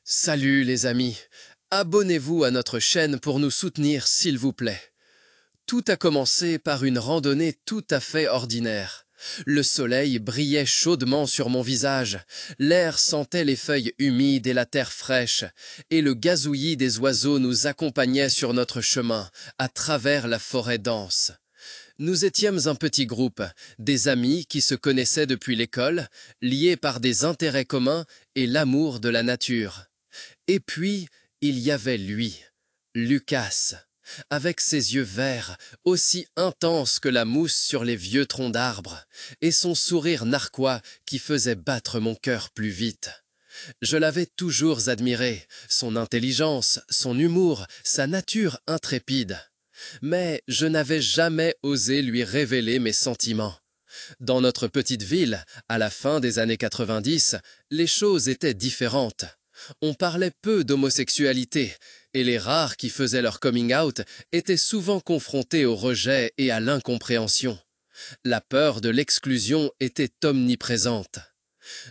Salut les amis, abonnez-vous à notre chaîne pour nous soutenir s'il vous plaît. Tout a commencé par une randonnée tout à fait ordinaire. Le soleil brillait chaudement sur mon visage, l'air sentait les feuilles humides et la terre fraîche, et le gazouillis des oiseaux nous accompagnait sur notre chemin, à travers la forêt dense. Nous étions un petit groupe, des amis qui se connaissaient depuis l'école, liés par des intérêts communs et l'amour de la nature. Et puis, il y avait lui, Lucas, avec ses yeux verts, aussi intenses que la mousse sur les vieux troncs d'arbres, et son sourire narquois qui faisait battre mon cœur plus vite. Je l'avais toujours admiré, son intelligence, son humour, sa nature intrépide. Mais je n'avais jamais osé lui révéler mes sentiments. Dans notre petite ville, à la fin des années 90, les choses étaient différentes. On parlait peu d'homosexualité, et les rares qui faisaient leur coming out étaient souvent confrontés au rejet et à l'incompréhension. La peur de l'exclusion était omniprésente.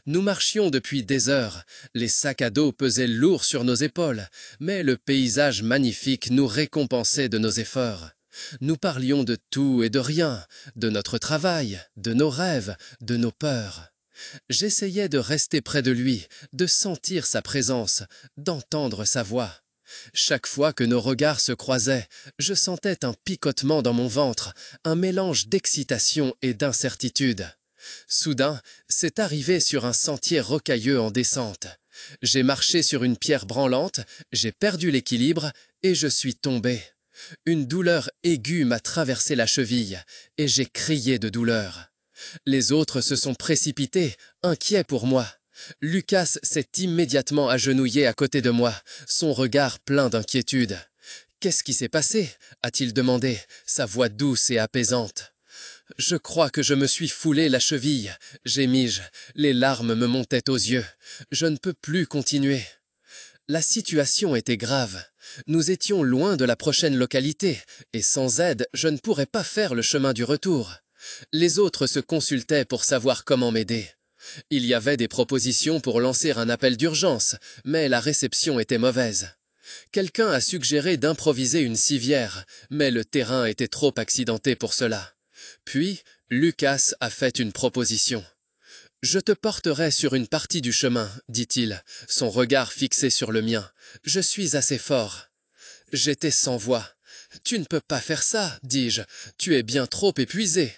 Nous marchions depuis des heures, les sacs à dos pesaient lourd sur nos épaules, mais le paysage magnifique nous récompensait de nos efforts. Nous parlions de tout et de rien, de notre travail, de nos rêves, de nos peurs. J'essayais de rester près de lui, de sentir sa présence, d'entendre sa voix. Chaque fois que nos regards se croisaient, je sentais un picotement dans mon ventre, un mélange d'excitation et d'incertitude. Soudain, c'est arrivé sur un sentier rocailleux en descente. J'ai marché sur une pierre branlante, j'ai perdu l'équilibre et je suis tombé. Une douleur aiguë m'a traversé la cheville et j'ai crié de douleur. Les autres se sont précipités, inquiets pour moi. Lucas s'est immédiatement agenouillé à côté de moi, son regard plein d'inquiétude. « Qu'est-ce qui s'est passé ?» a-t-il demandé, sa voix douce et apaisante. « Je crois que je me suis foulé la cheville, » gémis-je, les larmes me montaient aux yeux. Je ne peux plus continuer. La situation était grave. Nous étions loin de la prochaine localité, et sans aide, je ne pourrais pas faire le chemin du retour. Les autres se consultaient pour savoir comment m'aider. Il y avait des propositions pour lancer un appel d'urgence, mais la réception était mauvaise. Quelqu'un a suggéré d'improviser une civière, mais le terrain était trop accidenté pour cela. Puis, Lucas a fait une proposition. « Je te porterai sur une partie du chemin, dit-il, son regard fixé sur le mien. Je suis assez fort. » J'étais sans voix. « Tu ne peux pas faire ça, dis-je. Tu es bien trop épuisé. »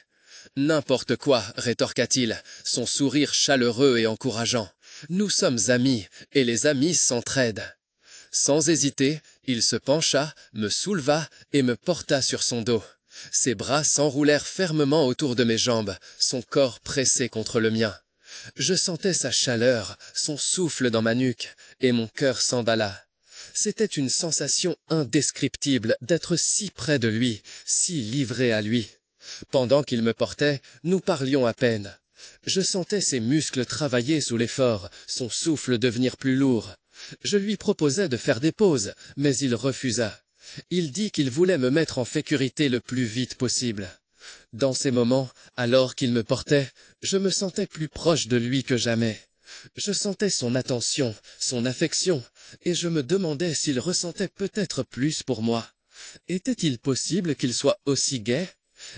« N'importe quoi, rétorqua-t-il, son sourire chaleureux et encourageant. « Nous sommes amis, et les amis s'entraident. » Sans hésiter, il se pencha, me souleva et me porta sur son dos. Ses bras s'enroulèrent fermement autour de mes jambes, son corps pressé contre le mien. Je sentais sa chaleur, son souffle dans ma nuque, et mon cœur s'emballa. C'était une sensation indescriptible d'être si près de lui, si livré à lui. Pendant qu'il me portait, nous parlions à peine. Je sentais ses muscles travailler sous l'effort, son souffle devenir plus lourd. Je lui proposai de faire des pauses, mais il refusa. Il dit qu'il voulait me mettre en sécurité le plus vite possible. Dans ces moments, alors qu'il me portait, je me sentais plus proche de lui que jamais. Je sentais son attention, son affection, et je me demandais s'il ressentait peut-être plus pour moi. Était-il possible qu'il soit aussi gai ?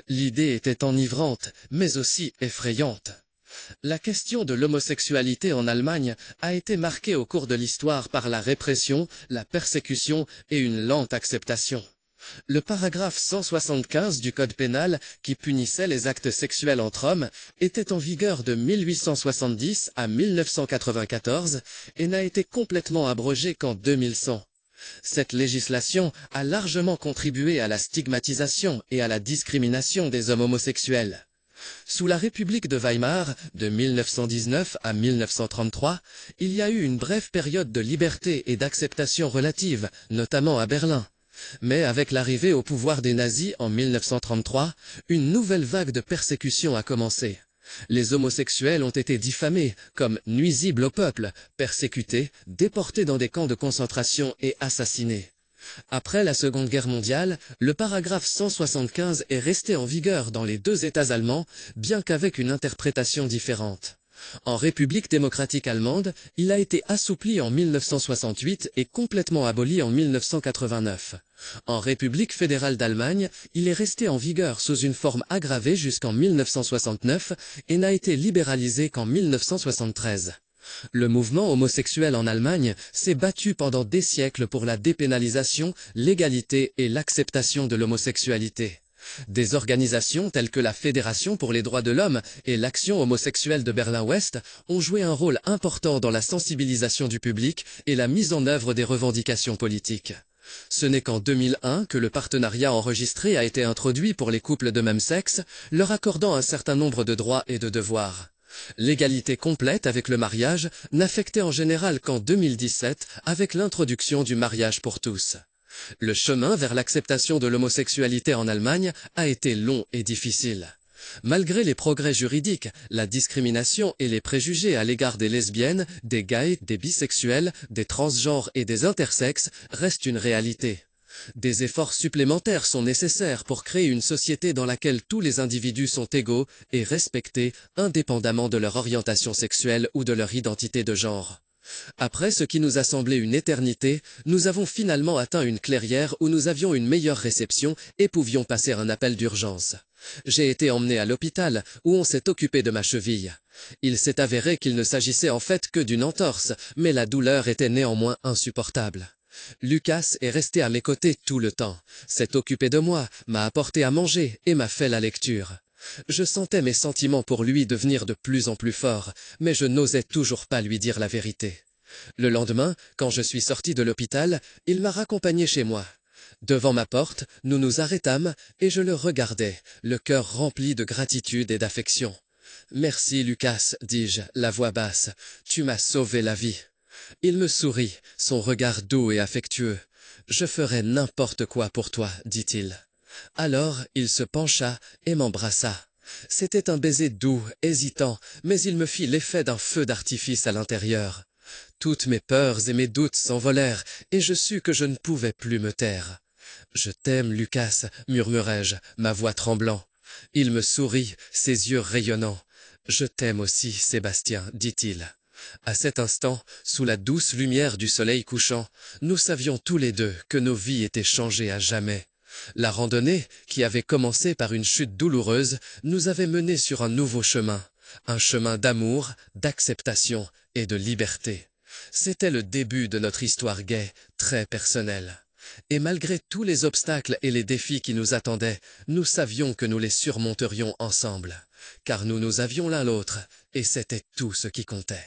L'idée était enivrante, mais aussi effrayante. La question de l'homosexualité en Allemagne a été marquée au cours de l'histoire par la répression, la persécution et une lente acceptation. Le paragraphe 175 du Code pénal, qui punissait les actes sexuels entre hommes, était en vigueur de 1870 à 1994 et n'a été complètement abrogé qu'en 2100. Cette législation a largement contribué à la stigmatisation et à la discrimination des hommes homosexuels. Sous la République de Weimar, de 1919 à 1933, il y a eu une brève période de liberté et d'acceptation relative, notamment à Berlin. Mais avec l'arrivée au pouvoir des nazis en 1933, une nouvelle vague de persécution a commencé. Les homosexuels ont été diffamés comme nuisibles au peuple, persécutés, déportés dans des camps de concentration et assassinés. Après la Seconde Guerre mondiale, le paragraphe 175 est resté en vigueur dans les deux États allemands, bien qu'avec une interprétation différente. En République démocratique allemande, il a été assoupli en 1968 et complètement aboli en 1989. En République fédérale d'Allemagne, il est resté en vigueur sous une forme aggravée jusqu'en 1969 et n'a été libéralisé qu'en 1973. Le mouvement homosexuel en Allemagne s'est battu pendant des siècles pour la dépénalisation, l'égalité et l'acceptation de l'homosexualité. Des organisations telles que la Fédération pour les droits de l'homme et l'Action homosexuelle de Berlin-Ouest ont joué un rôle important dans la sensibilisation du public et la mise en œuvre des revendications politiques. Ce n'est qu'en 2001 que le partenariat enregistré a été introduit pour les couples de même sexe, leur accordant un certain nombre de droits et de devoirs. L'égalité complète avec le mariage n'affectait en général qu'en 2017 avec l'introduction du mariage pour tous. Le chemin vers l'acceptation de l'homosexualité en Allemagne a été long et difficile. Malgré les progrès juridiques, la discrimination et les préjugés à l'égard des lesbiennes, des gays, des bisexuels, des transgenres et des intersexes restent une réalité. Des efforts supplémentaires sont nécessaires pour créer une société dans laquelle tous les individus sont égaux et respectés, indépendamment de leur orientation sexuelle ou de leur identité de genre. Après ce qui nous a semblé une éternité, nous avons finalement atteint une clairière où nous avions une meilleure réception et pouvions passer un appel d'urgence. J'ai été emmené à l'hôpital où on s'est occupé de ma cheville. Il s'est avéré qu'il ne s'agissait en fait que d'une entorse, mais la douleur était néanmoins insupportable. Lucas est resté à mes côtés tout le temps, s'est occupé de moi, m'a apporté à manger et m'a fait la lecture. Je sentais mes sentiments pour lui devenir de plus en plus forts, mais je n'osais toujours pas lui dire la vérité. Le lendemain, quand je suis sorti de l'hôpital, il m'a raccompagné chez moi. Devant ma porte, nous nous arrêtâmes et je le regardais, le cœur rempli de gratitude et d'affection. « Merci, Lucas, dis-je, la voix basse, tu m'as sauvé la vie. » Il me sourit, son regard doux et affectueux. « Je ferai n'importe quoi pour toi, dit-il. » Alors, il se pencha et m'embrassa. C'était un baiser doux, hésitant, mais il me fit l'effet d'un feu d'artifice à l'intérieur. Toutes mes peurs et mes doutes s'envolèrent, et je sus que je ne pouvais plus me taire. « Je t'aime, Lucas, murmurai-je, ma voix tremblant. Il me sourit, ses yeux rayonnants. « Je t'aime aussi, Sébastien, dit-il. » À cet instant, sous la douce lumière du soleil couchant, nous savions tous les deux que nos vies étaient changées à jamais. La randonnée, qui avait commencé par une chute douloureuse, nous avait menés sur un nouveau chemin, un chemin d'amour, d'acceptation et de liberté. C'était le début de notre histoire gaie, très personnelle. Et malgré tous les obstacles et les défis qui nous attendaient, nous savions que nous les surmonterions ensemble, car nous nous avions l'un l'autre, et c'était tout ce qui comptait.